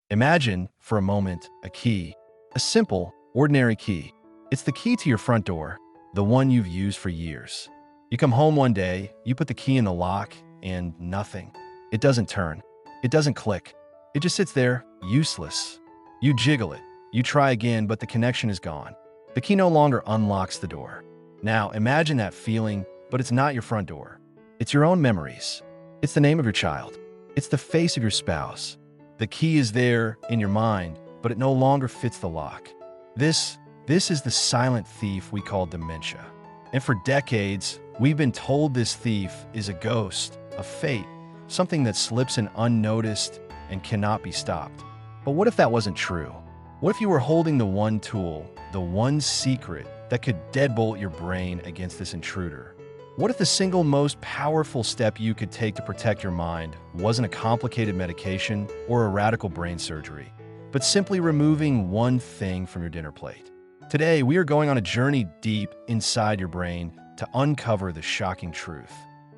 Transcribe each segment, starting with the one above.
Imagine, for a moment, a key. A simple, ordinary key. It's the key to your front door, the one you've used for years. You come home one day, you put the key in the lock, and nothing. It doesn't turn. It doesn't click. It just sits there, useless. You jiggle it. You try again, but the connection is gone. The key no longer unlocks the door. Now, imagine that feeling, but it's not your front door. It's your own memories. It's the name of your child. It's the face of your spouse. The key is there in your mind, but it no longer fits the lock. This is the silent thief we call dementia. And for decades, we've been told this thief is a ghost, a fate, something that slips in unnoticed and cannot be stopped. But what if that wasn't true? What if you were holding the one tool, the one secret that could deadbolt your brain against this intruder? What if the single most powerful step you could take to protect your mind wasn't a complicated medication or a radical brain surgery, but simply removing one thing from your dinner plate? Today, we are going on a journey deep inside your brain to uncover the shocking truth.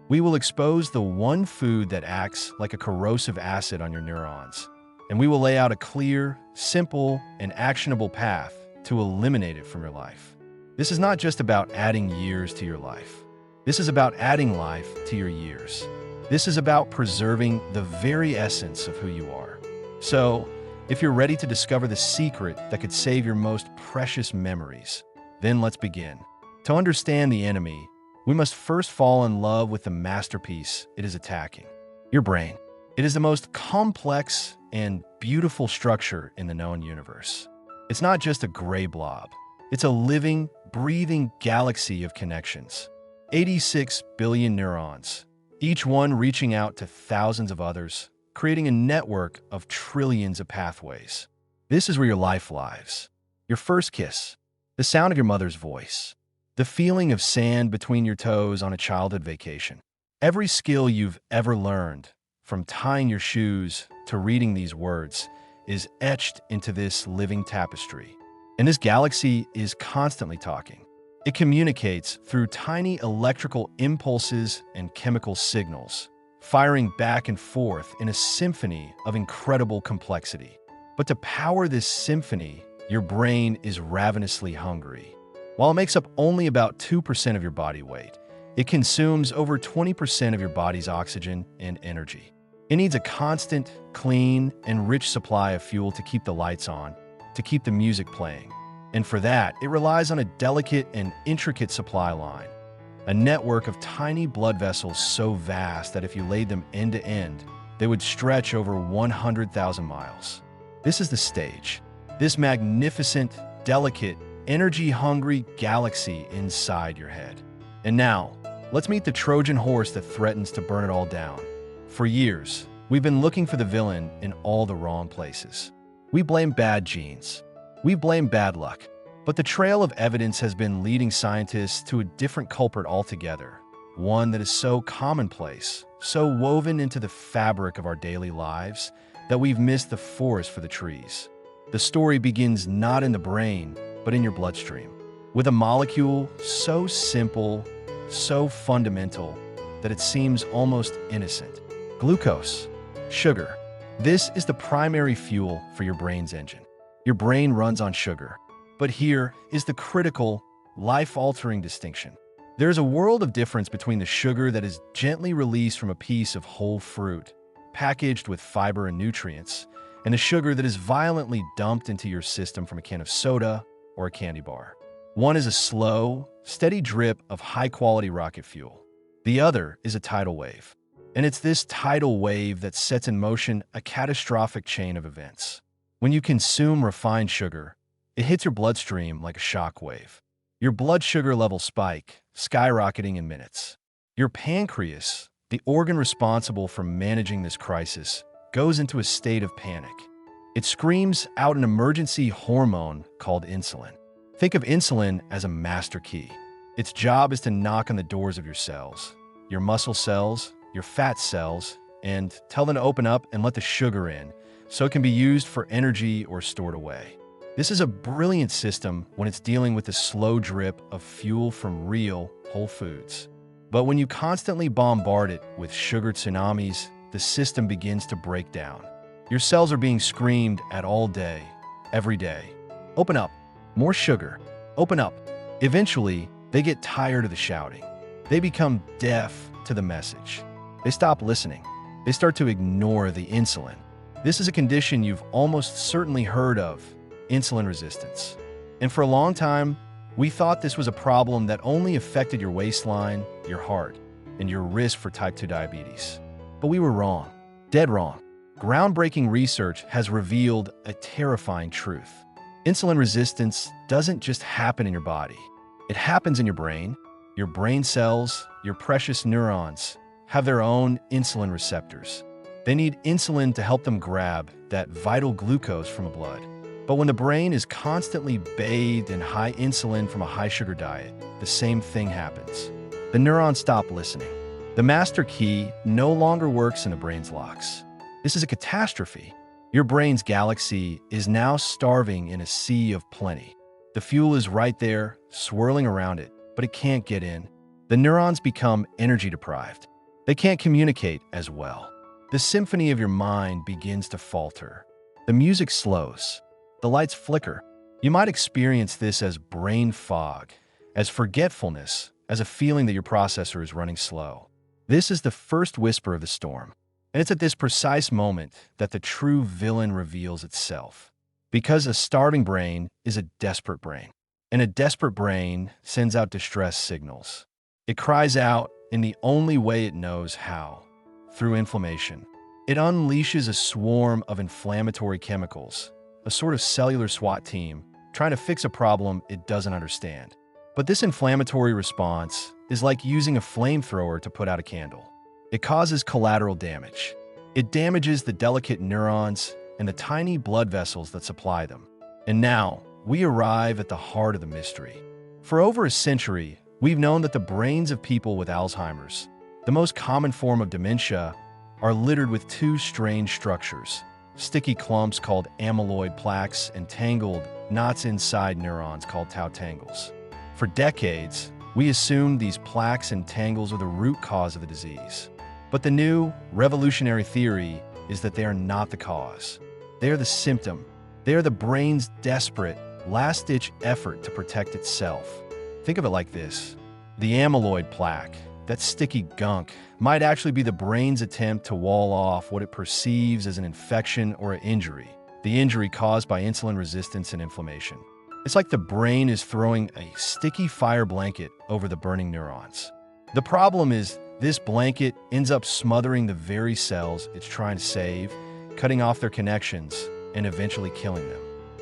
We will expose the one food that acts like a corrosive acid on your neurons, and we will lay out a clear, simple, and actionable path to eliminate it from your life. This is not just about adding years to your life. This is about adding life to your years. This is about preserving the very essence of who you are. So, if you're ready to discover the secret that could save your most precious memories, then let's begin. To understand the enemy, we must first fall in love with the masterpiece it is attacking, your brain. It is the most complex and beautiful structure in the known universe. It's not just a gray blob. It's a living, breathing galaxy of connections. 86 billion neurons, each one reaching out to thousands of others, creating a network of trillions of pathways. This is where your life lives. Your first kiss, the sound of your mother's voice, the feeling of sand between your toes on a childhood vacation. Every skill you've ever learned, from tying your shoes to reading these words, is etched into this living tapestry. And this galaxy is constantly talking. It communicates through tiny electrical impulses and chemical signals, firing back and forth in a symphony of incredible complexity. But to power this symphony, your brain is ravenously hungry. While it makes up only about 2% of your body weight, it consumes over 20% of your body's oxygen and energy. It needs a constant, clean, and rich supply of fuel to keep the lights on, to keep the music playing. And for that, it relies on a delicate and intricate supply line, a network of tiny blood vessels so vast that if you laid them end to end, they would stretch over 100,000 miles. This is the stage, this magnificent, delicate, energy-hungry galaxy inside your head. And now, let's meet the Trojan horse that threatens to burn it all down. For years, we've been looking for the villain in all the wrong places. We blame bad genes. We blame bad luck. But the trail of evidence has been leading scientists to a different culprit altogether, one that is so commonplace, so woven into the fabric of our daily lives, that we've missed the forest for the trees. The story begins not in the brain, but in your bloodstream, with a molecule so simple, so fundamental, that it seems almost innocent. Glucose, sugar. This is the primary fuel for your brain's engine. Your brain runs on sugar. But here is the critical, life-altering distinction. There is a world of difference between the sugar that is gently released from a piece of whole fruit, packaged with fiber and nutrients, and the sugar that is violently dumped into your system from a can of soda or a candy bar. One is a slow, steady drip of high-quality rocket fuel. The other is a tidal wave. And it's this tidal wave that sets in motion a catastrophic chain of events. When you consume refined sugar, it hits your bloodstream like a shock wave. Your blood sugar levels spike, skyrocketing in minutes. Your pancreas, the organ responsible for managing this crisis, goes into a state of panic. It screams out an emergency hormone called insulin. Think of insulin as a master key. Its job is to knock on the doors of your cells, your muscle cells, your fat cells, and tell them to open up and let the sugar in, so it can be used for energy or stored away. This is a brilliant system when it's dealing with the slow drip of fuel from real, whole foods. But when you constantly bombard it with sugar tsunamis, the system begins to break down. Your cells are being screamed at all day, every day. Open up. More sugar. Open up. Eventually, they get tired of the shouting. They become deaf to the message. They stop listening. They start to ignore the insulin. This is a condition you've almost certainly heard of, insulin resistance. And for a long time, we thought this was a problem that only affected your waistline, your heart, and your risk for type 2 diabetes. But we were wrong. Dead wrong. Groundbreaking research has revealed a terrifying truth. Insulin resistance doesn't just happen in your body. It happens in your brain. Your brain cells, your precious neurons, have their own insulin receptors. They need insulin to help them grab that vital glucose from the blood. But when the brain is constantly bathed in high insulin from a high-sugar diet, the same thing happens. The neurons stop listening. The master key no longer works in the brain's locks. This is a catastrophe. Your brain's galaxy is now starving in a sea of plenty. The fuel is right there, swirling around it, but it can't get in. The neurons become energy deprived. They can't communicate as well. The symphony of your mind begins to falter. The music slows. The lights flicker. You might experience this as brain fog, as forgetfulness, as a feeling that your processor is running slow. This is the first whisper of the storm. And it's at this precise moment that the true villain reveals itself. Because a starving brain is a desperate brain. And a desperate brain sends out distress signals. It cries out in the only way it knows how, through inflammation. It unleashes a swarm of inflammatory chemicals, a sort of cellular SWAT team, trying to fix a problem it doesn't understand. But this inflammatory response is like using a flamethrower to put out a candle. It causes collateral damage. It damages the delicate neurons and the tiny blood vessels that supply them. And now, we arrive at the heart of the mystery. For over a century, we've known that the brains of people with Alzheimer's, the most common form of dementia, are littered with two strange structures, sticky clumps called amyloid plaques and tangled knots inside neurons called tau tangles. For decades, we assumed these plaques and tangles are the root cause of the disease. But the new, revolutionary theory is that they are not the cause. They are the symptom. They are the brain's desperate, last-ditch effort to protect itself. Think of it like this. The amyloid plaque, that sticky gunk, might actually be the brain's attempt to wall off what it perceives as an infection or an injury, the injury caused by insulin resistance and inflammation. It's like the brain is throwing a sticky fire blanket over the burning neurons. The problem is, this blanket ends up smothering the very cells it's trying to save, cutting off their connections, and eventually killing them.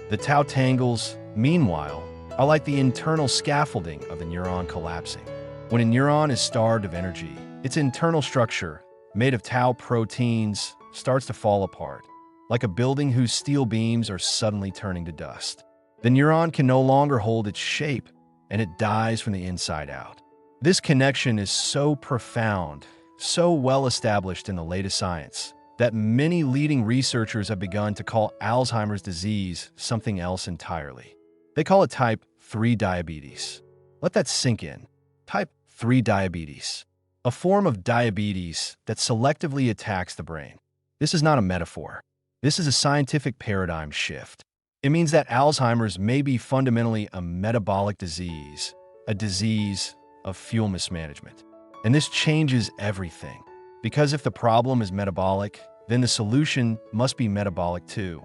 The tau tangles, meanwhile, are like the internal scaffolding of the neuron collapsing. When a neuron is starved of energy, its internal structure, made of tau proteins, starts to fall apart, like a building whose steel beams are suddenly turning to dust. The neuron can no longer hold its shape, and it dies from the inside out. This connection is so profound, so well established in the latest science, that many leading researchers have begun to call Alzheimer's disease something else entirely. They call it type 3 diabetes. Let that sink in. Type 3 diabetes, a form of diabetes that selectively attacks the brain. This is not a metaphor. This is a scientific paradigm shift. It means that Alzheimer's may be fundamentally a metabolic disease, a disease of fuel mismanagement. And this changes everything. Because if the problem is metabolic, then the solution must be metabolic too.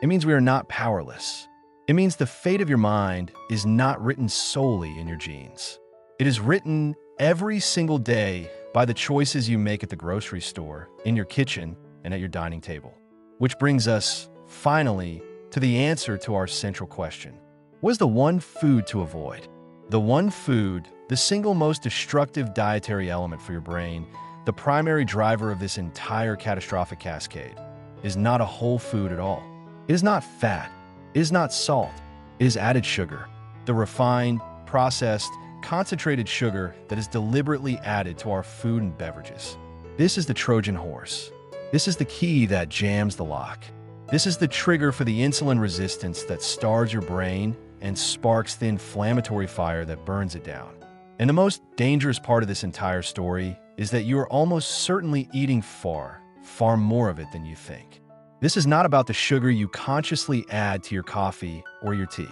It means we are not powerless. It means the fate of your mind is not written solely in your genes. It is written every single day by the choices you make at the grocery store, in your kitchen, and at your dining table. Which brings us, finally, to the answer to our central question. What is the one food to avoid? The one food, the single most destructive dietary element for your brain, the primary driver of this entire catastrophic cascade, is not a whole food at all. It is not fat. It is not salt. It is added sugar, the refined, processed, concentrated sugar that is deliberately added to our food and beverages. This is the Trojan horse. This is the key that jams the lock. This is the trigger for the insulin resistance that starves your brain and sparks the inflammatory fire that burns it down. And the most dangerous part of this entire story is that you are almost certainly eating far, far more of it than you think. This is not about the sugar you consciously add to your coffee or your tea.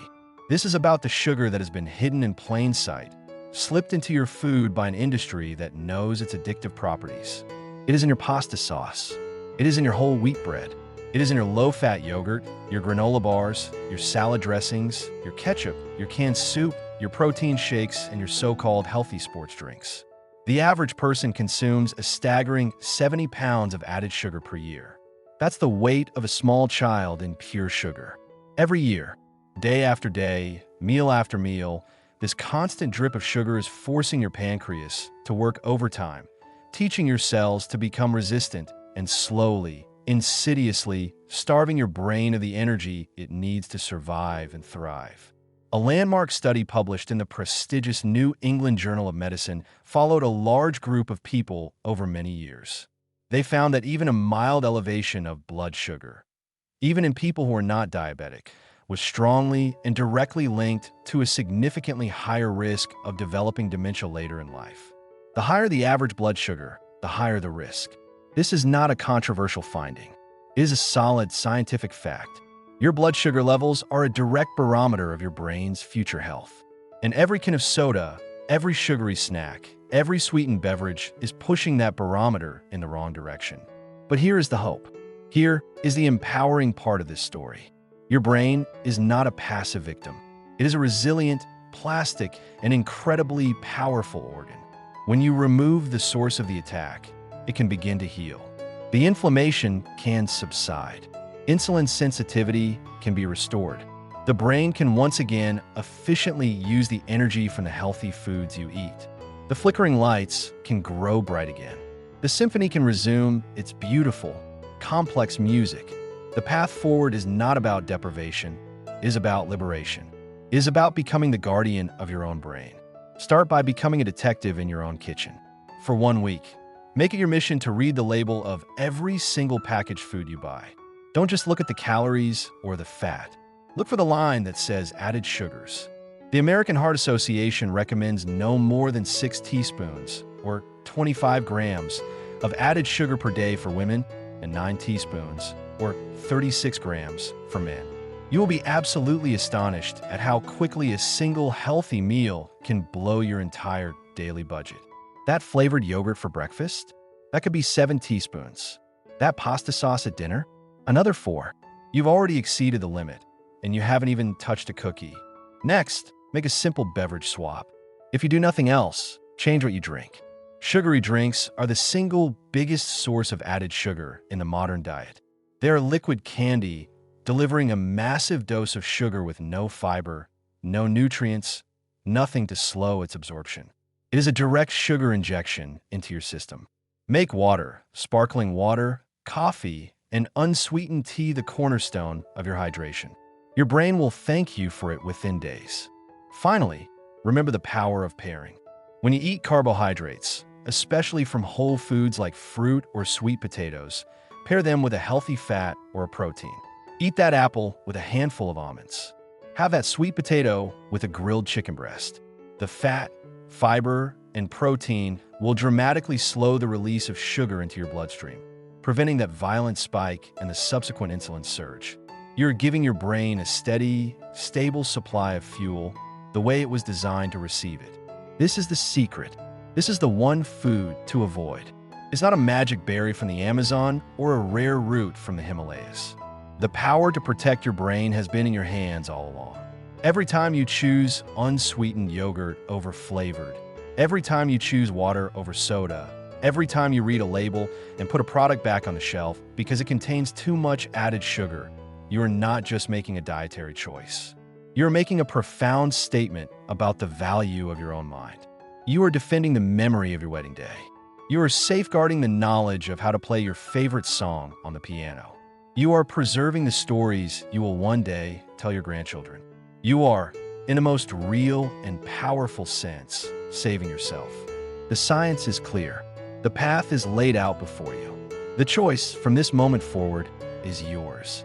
This is about the sugar that has been hidden in plain sight, slipped into your food by an industry that knows its addictive properties. It is in your pasta sauce. It is in your whole wheat bread. It is in your low-fat yogurt, your granola bars, your salad dressings, your ketchup, your canned soup, your protein shakes, and your so-called healthy sports drinks. The average person consumes a staggering 70 pounds of added sugar per year. That's the weight of a small child in pure sugar. Every year, day after day, meal after meal, this constant drip of sugar is forcing your pancreas to work overtime, teaching your cells to become resistant and slowly, insidiously starving your brain of the energy it needs to survive and thrive. A landmark study published in the prestigious New England Journal of Medicine followed a large group of people over many years. They found that even a mild elevation of blood sugar, even in people who are not diabetic, was strongly and directly linked to a significantly higher risk of developing dementia later in life. The higher the average blood sugar, the higher the risk. This is not a controversial finding. It is a solid scientific fact. Your blood sugar levels are a direct barometer of your brain's future health. And every can of soda, every sugary snack, every sweetened beverage is pushing that barometer in the wrong direction. But here is the hope. Here is the empowering part of this story. Your brain is not a passive victim. It is a resilient, plastic, and incredibly powerful organ. When you remove the source of the attack, it can begin to heal. The inflammation can subside. Insulin sensitivity can be restored. The brain can once again efficiently use the energy from the healthy foods you eat. The flickering lights can grow bright again. The symphony can resume its beautiful, complex music. The path forward is not about deprivation, it is about liberation. It is about becoming the guardian of your own brain. Start by becoming a detective in your own kitchen. For 1 week, make it your mission to read the label of every single packaged food you buy. Don't just look at the calories or the fat. Look for the line that says added sugars. The American Heart Association recommends no more than 6 teaspoons, or 25 grams, of added sugar per day for women and 9 teaspoons, or 36 grams, for men. You will be absolutely astonished at how quickly a single healthy meal can blow your entire daily budget. That flavored yogurt for breakfast? That could be 7 teaspoons. That pasta sauce at dinner? Another 4. You've already exceeded the limit, and you haven't even touched a cookie. Next, make a simple beverage swap. If you do nothing else, change what you drink. Sugary drinks are the single biggest source of added sugar in the modern diet. They are liquid candy, delivering a massive dose of sugar with no fiber, no nutrients, nothing to slow its absorption. It is a direct sugar injection into your system. Make water, sparkling water, coffee, and unsweetened tea the cornerstone of your hydration. Your brain will thank you for it within days. Finally, remember the power of pairing. When you eat carbohydrates, especially from whole foods like fruit or sweet potatoes, pair them with a healthy fat or a protein. Eat that apple with a handful of almonds. Have that sweet potato with a grilled chicken breast. The fat, fiber, and protein will dramatically slow the release of sugar into your bloodstream, preventing that violent spike and the subsequent insulin surge. You're giving your brain a steady, stable supply of fuel the way it was designed to receive it. This is the secret. This is the one food to avoid. It's not a magic berry from the Amazon or a rare root from the Himalayas. The power to protect your brain has been in your hands all along. Every time you choose unsweetened yogurt over flavored, every time you choose water over soda, every time you read a label and put a product back on the shelf because it contains too much added sugar, you are not just making a dietary choice. You are making a profound statement about the value of your own mind. You are defending the memory of your wedding day. You are safeguarding the knowledge of how to play your favorite song on the piano. You are preserving the stories you will one day tell your grandchildren. You are, in the most real and powerful sense, saving yourself. The science is clear. The path is laid out before you. The choice from this moment forward is yours.